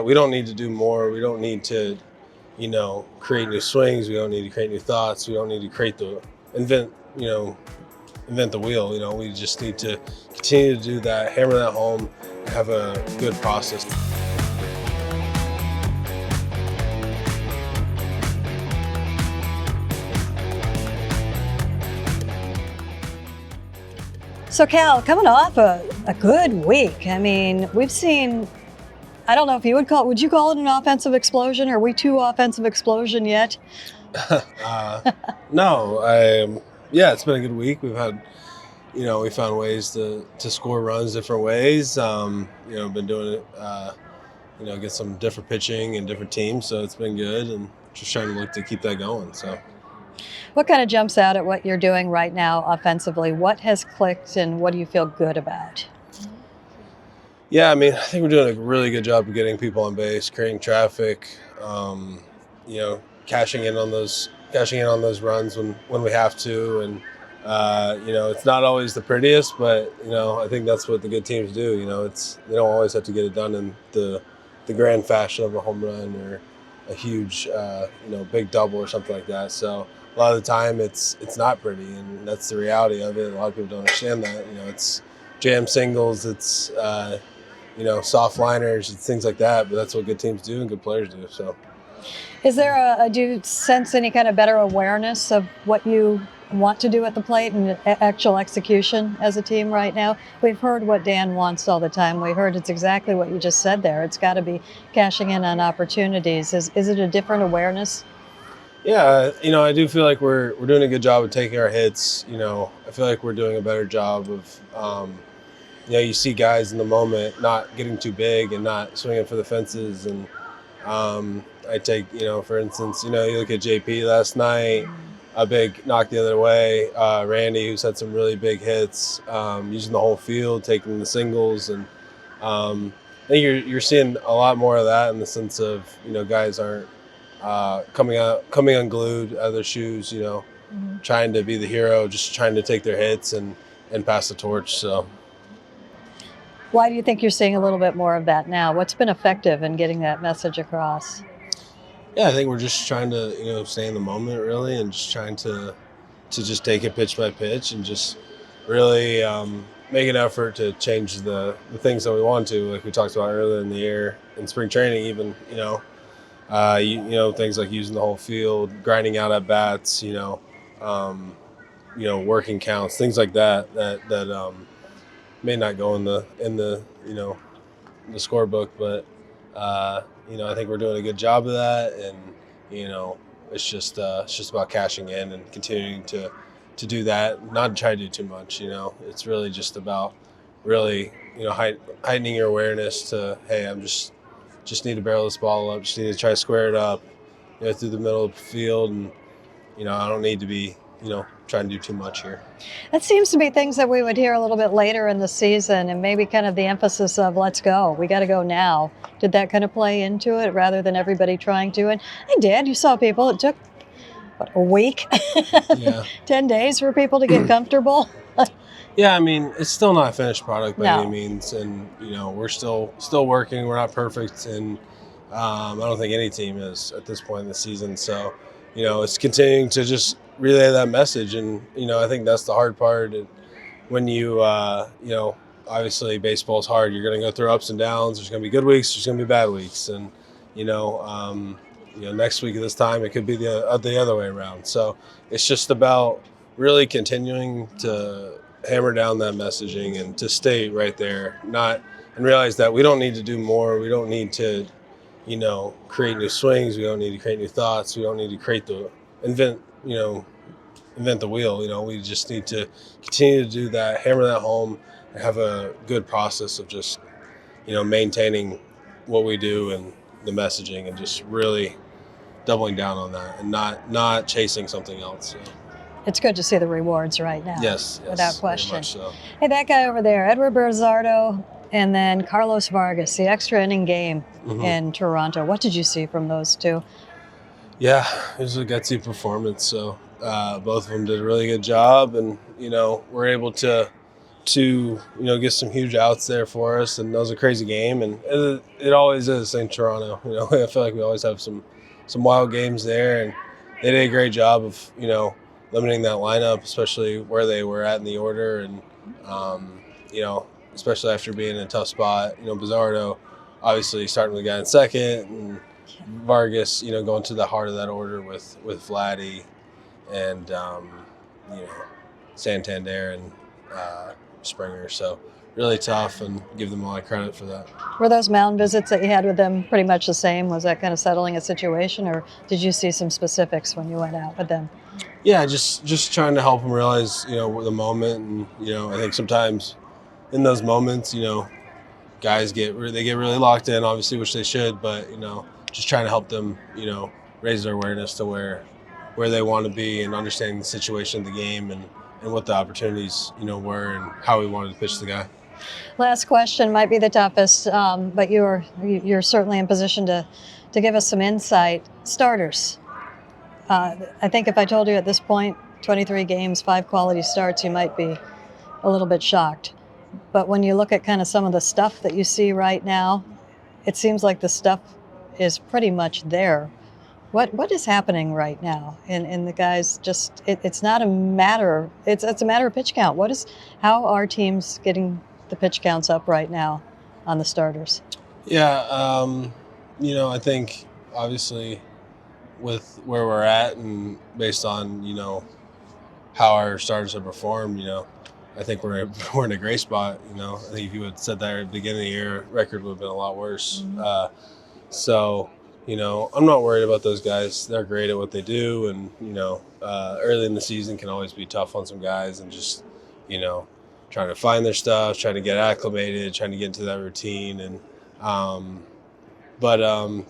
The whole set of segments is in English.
We don't need to do more. We don't need to, create new swings. We don't need to create new thoughts. We don't need to invent the wheel. We just need to continue to do that, hammer that home, and have a good process. So Cal, coming off a good week. I mean, we've seen, I don't know if would you call it an offensive explosion? Are we too offensive explosion yet? No, yeah, it's been a good week. We've had, we found ways to score runs different ways. Been doing it, get some different pitching and different teams. So it's been good, and just trying to look to keep that going. So. What kind of jumps out at what you're doing right now offensively? What has clicked and what do you feel good about? Yeah, I think we're doing a really good job of getting people on base, creating traffic, cashing in on those runs when we have to. And, it's not always the prettiest, but, I think that's what the good teams do. They don't always have to get it done in the grand fashion of a home run or a huge, big double or something like that. So a lot of the time it's not pretty, and that's the reality of it. A lot of people don't understand that. It's jam singles, it's soft liners, it's things like that. But that's what good teams do and good players do. So, is there do you sense any kind of better awareness of what you want to do at the plate and actual execution as a team right now? We've heard what Dan wants all the time. We heard it's exactly what you just said there. It's got to be cashing in on opportunities. Is it a different awareness? Yeah, I do feel like we're doing a good job of taking our hits. I feel like we're doing a better job of, you see guys in the moment not getting too big and not swinging for the fences. And I take, for instance, you look at JP last night, a big knock the other way. Randy, who's had some really big hits, using the whole field, taking the singles. And I think you're seeing a lot more of that in the sense of, guys aren't coming unglued out of their shoes, trying to be the hero, just trying to take their hits and pass the torch. So, why do you think you're seeing a little bit more of that now? What's been effective in getting that message across? Yeah, I think we're just trying to, stay in the moment really, and just trying to just take it pitch by pitch and just really make an effort to change the things that we want to, like we talked about earlier in the year in spring training, even, things like using the whole field, grinding out at bats, working counts, things like that may not go in the scorebook, but I think we're doing a good job of that, and it's just about cashing in and continuing to do that, not try to do too much. It's really just about really heightening your awareness to, hey, I'm just need to barrel this ball up, just need to try to square it up, through the middle of the field, and I don't need to be trying to do too much here. That seems to be things that we would hear a little bit later in the season, and maybe kind of the emphasis of let's go, we got to go now. Did that kind of play into it rather than everybody trying to? And I did. You saw people, it took a week, yeah. 10 days for people to get comfortable. Yeah, it's still not a finished product by any means, and we're still working. We're not perfect, and I don't think any team is at this point in the season. So, it's continuing to just relay that message, and I think that's the hard part. When you obviously baseball's hard. You're going to go through ups and downs. There's going to be good weeks. There's going to be bad weeks, and next week at this time it could be the other way around. So it's just about really continuing to hammer down that messaging and to stay right there, and realize that we don't need to do more. We don't need to, create new swings. We don't need to create new thoughts. We don't need to invent the wheel. We just need to continue to do that, hammer that home, and have a good process of just, maintaining what we do and the messaging, and just really doubling down on that and not chasing something else. So. It's good to see the rewards right now. Yes, without question. So. Hey, that guy over there, Edward Barzardo, and then Carlos Vargas, the extra inning game in Toronto. What did you see from those two? Yeah, it was a gutsy performance. So both of them did a really good job, and we're able to to get some huge outs there for us, and that was a crazy game, and it always is in Toronto. I feel like we always have some wild games there, and they did a great job of limiting that lineup, especially where they were at in the order, and especially after being in a tough spot. Bizarro obviously starting with the guy in second, and Vargas going to the heart of that order with Vladdy and Santander and Springer. So really tough, and give them a lot of credit for that. Were those mound visits that you had with them pretty much the same? Was that kind of settling a situation, or did you see some specifics when you went out with them? Yeah, just trying to help them realize the moment, and I think sometimes in those moments guys get really locked in, obviously, which they should, but just trying to help them raise their awareness to where they want to be, and understanding the situation of the game, and what the opportunities were, and how we wanted to pitch the guy. Last question might be the toughest, but you're certainly in position to give us some insight. Starters. I think if I told you at this point, 23 games, 5 quality starts, you might be a little bit shocked. But when you look at kind of some of the stuff that you see right now, it seems like the stuff is pretty much there. What is happening right now in the guys? Just it's not a matter. It's a matter of pitch count. How are teams getting the pitch counts up right now on the starters? Yeah, I think obviously with where we're at, and based on how our starters have performed, I think we're in a great spot. I think if you had said that at the beginning of the year, record would have been a lot worse. Mm-hmm. So I'm not worried about those guys. They're great at what they do, and early in the season can always be tough on some guys, and just trying to find their stuff, trying to get acclimated, trying to get into that routine, and but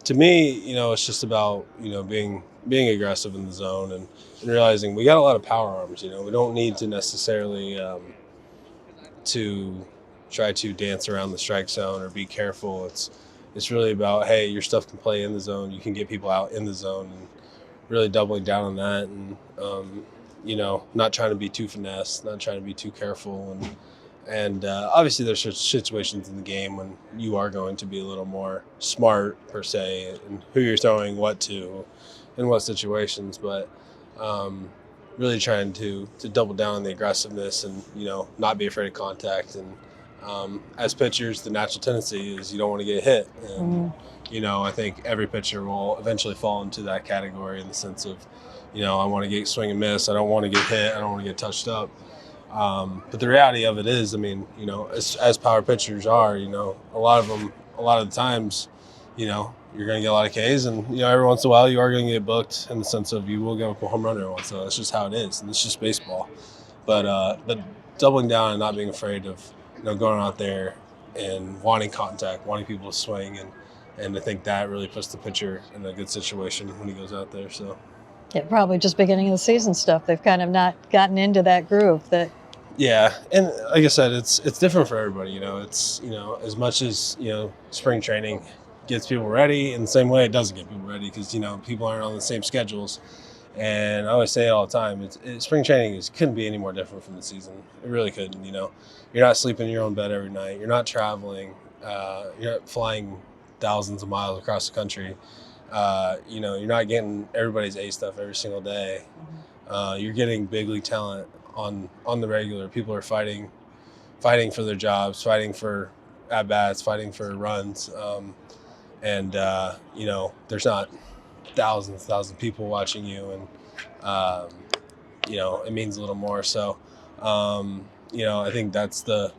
to me, it's just about being aggressive in the zone, and realizing we got a lot of power arms. We don't need to necessarily to try to dance around the strike zone or be careful. It's really about, hey, your stuff can play in the zone. You can get people out in the zone, and really doubling down on that, and not trying to be too finesse, not trying to be too careful, and obviously there's situations in the game when you are going to be a little more smart per se, and who you're throwing what to, in what situations, but really trying to double down on the aggressiveness, and not be afraid of contact. And as pitchers, the natural tendency is you don't want to get hit, and I think every pitcher will eventually fall into that category, in the sense of I want to get swing and miss, I don't want to get hit, I don't want to get touched up. But the reality of it is, as power pitchers are, a lot of the times, you're going to get a lot of Ks, and every once in a while you are going to get booked, in the sense of you will get a home run every once in a while. That's just how it is, and it's just baseball. But doubling down and not being afraid of going out there and wanting contact, wanting people to swing, and I think that really puts the pitcher in a good situation when he goes out there. So yeah, probably just beginning of the season stuff. They've kind of not gotten into that groove. Yeah, and like I said, it's different for everybody. It's as much as spring training gets people ready, in the same way it doesn't get people ready, because people aren't on the same schedules. And I always say it all the time, spring training couldn't be any more different from the season. It really couldn't. You're not sleeping in your own bed every night. You're not traveling. You're not flying thousands of miles across the country. You're not getting everybody's A stuff every single day. You're getting big league talent on the regular. People are fighting for their jobs, fighting for at bats, fighting for runs, and there's not thousands of people watching you, and it means a little more. So I think that's the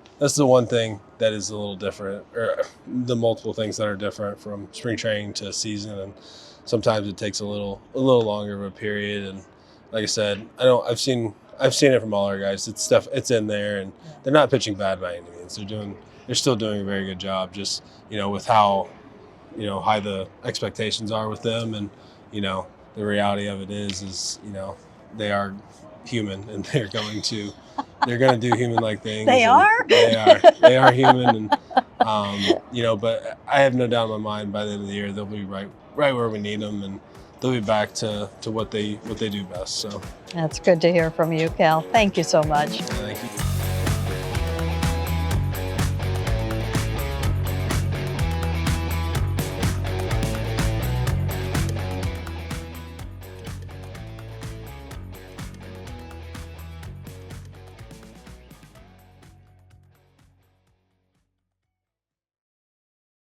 one thing that is a little different, or the multiple things that are different from spring training to season, and sometimes it takes a little longer of a period. And like I said, I've seen it from all our guys. It's in there, and they're not pitching bad by any means. They're still doing a very good job, just with how high the expectations are with them, and the reality of it is they are human, and they're going to do human-like things. They are? They are human, and but I have no doubt in my mind, by the end of the year they'll be right where we need them, and they'll be back to what they do best. So that's good to hear from you, Cal. Thank you so much. Thank you.